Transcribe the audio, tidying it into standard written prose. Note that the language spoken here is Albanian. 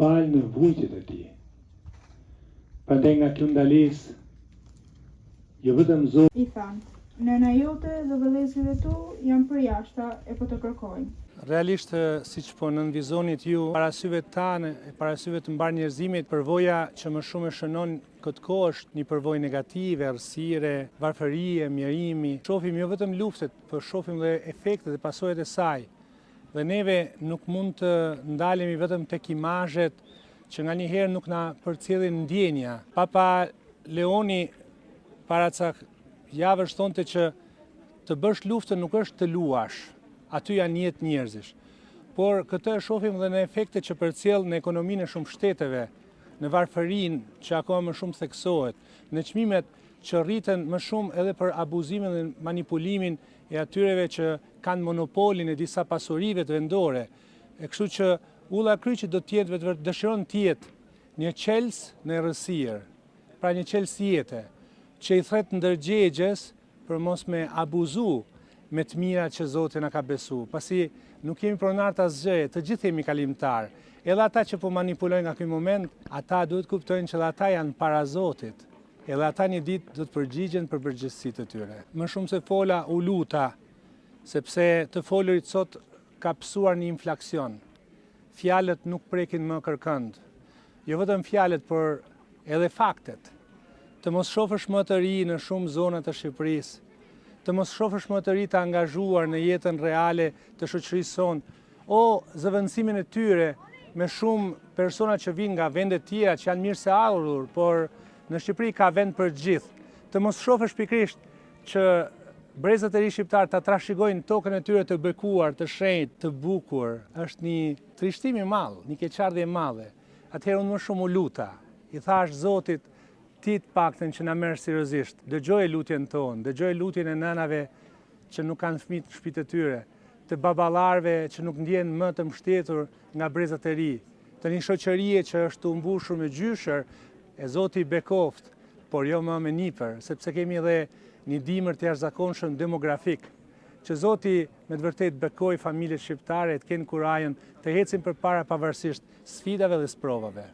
palë në vujtjet e tij. Prandaj nga kjo ndalisë, jo vetëm Zoti I than, nëna jote dhe vëllezërit e tu janë përjashta e po të kërkojnë. Realisht, siç po nënvizonit ju, para syve tanë, para syve të mbar njerëzimit, përvoja që më shumë e shënon këtë kohë është një përvojë negative, errësire, varfërie, mjerimi. Shohim jo vetëm luftet, por shohim dhe efektet dhe pasojat e saj. Dhe neve nuk mund të ndalemi vetëm tek imazhet që nganjëherë nuk na përcjellin ndjenja. Papa Leoni para ca javësh thonte që të bësh luftën nuk është të luash. Aty janë jetë njerëzish. Por këtë e shohim dhe në efektet që përcjell në ekonominë e shumë shteteve, në varfërinë që akoma më shumë theksohet, në çmimet që rriten më shumë edhe për abuzimin dhe manipulimin e atyreve që kanë monopolin e disa pasurive të vendore. E kështu që Ulla Kryqi do të jetë dëshiron të jetë një qels në errësirë, pra një qels jete, që i thret ndërgjegjes për mos me abuzu me të mira që Zoti na ka besu. Pasi nuk jemi pronar të asgjë, të gjithë jemi kalimtar. Edhe ata që po manipulojnë nga ky moment, ata duhet kuptojnë që ata janë para Zotit. Edhe ata një ditë do të përgjigjen për përgjegjësitë e tyre. Më shumë se fola u luta, sepse të folurit sot ka psuar një inflaksion. Fjalët nuk prekin më kërkënd. Jo vetëm fjalët, por edhe faktet. Të mos shofësh më të ri në shumë zona të Shqipërisë, të mos shofësh më të ri të angazhuar në jetën reale të shoqërisë sonë, o zëvendësimin e tyre me shumë persona që vinë nga vende tjera që janë mirë se ardhur, por në Shqipëri ka vend për gjithë. Të mos shofësh pikërisht që brezët e ri shqiptar ta trashëgojnë tokën e tyre të bekuar, të shenjtë, të bukur, është një trishtim i madh, një keqardhje e madhe. Atëherë unë më shumë u luta, i thash Zotit, ti të paktën që na merr seriozisht. Dëgjoj lutjen tonë, dëgjoj lutjen e nënave që nuk kanë fëmijë në shtëpitë e tyre, të baballarëve që nuk ndjehen më të mbështetur nga brezat e ri, të një shoqërie që është u mbushur me gjyshër, e Zoti i bekoft, por jo më me nipër, sepse kemi edhe një dimër të jashtëzakonshëm demografik, që Zoti me të vërtetë bekoj familjet shqiptare të kenë kurajën të ecin përpara pavarësisht sfidave dhe sprovave.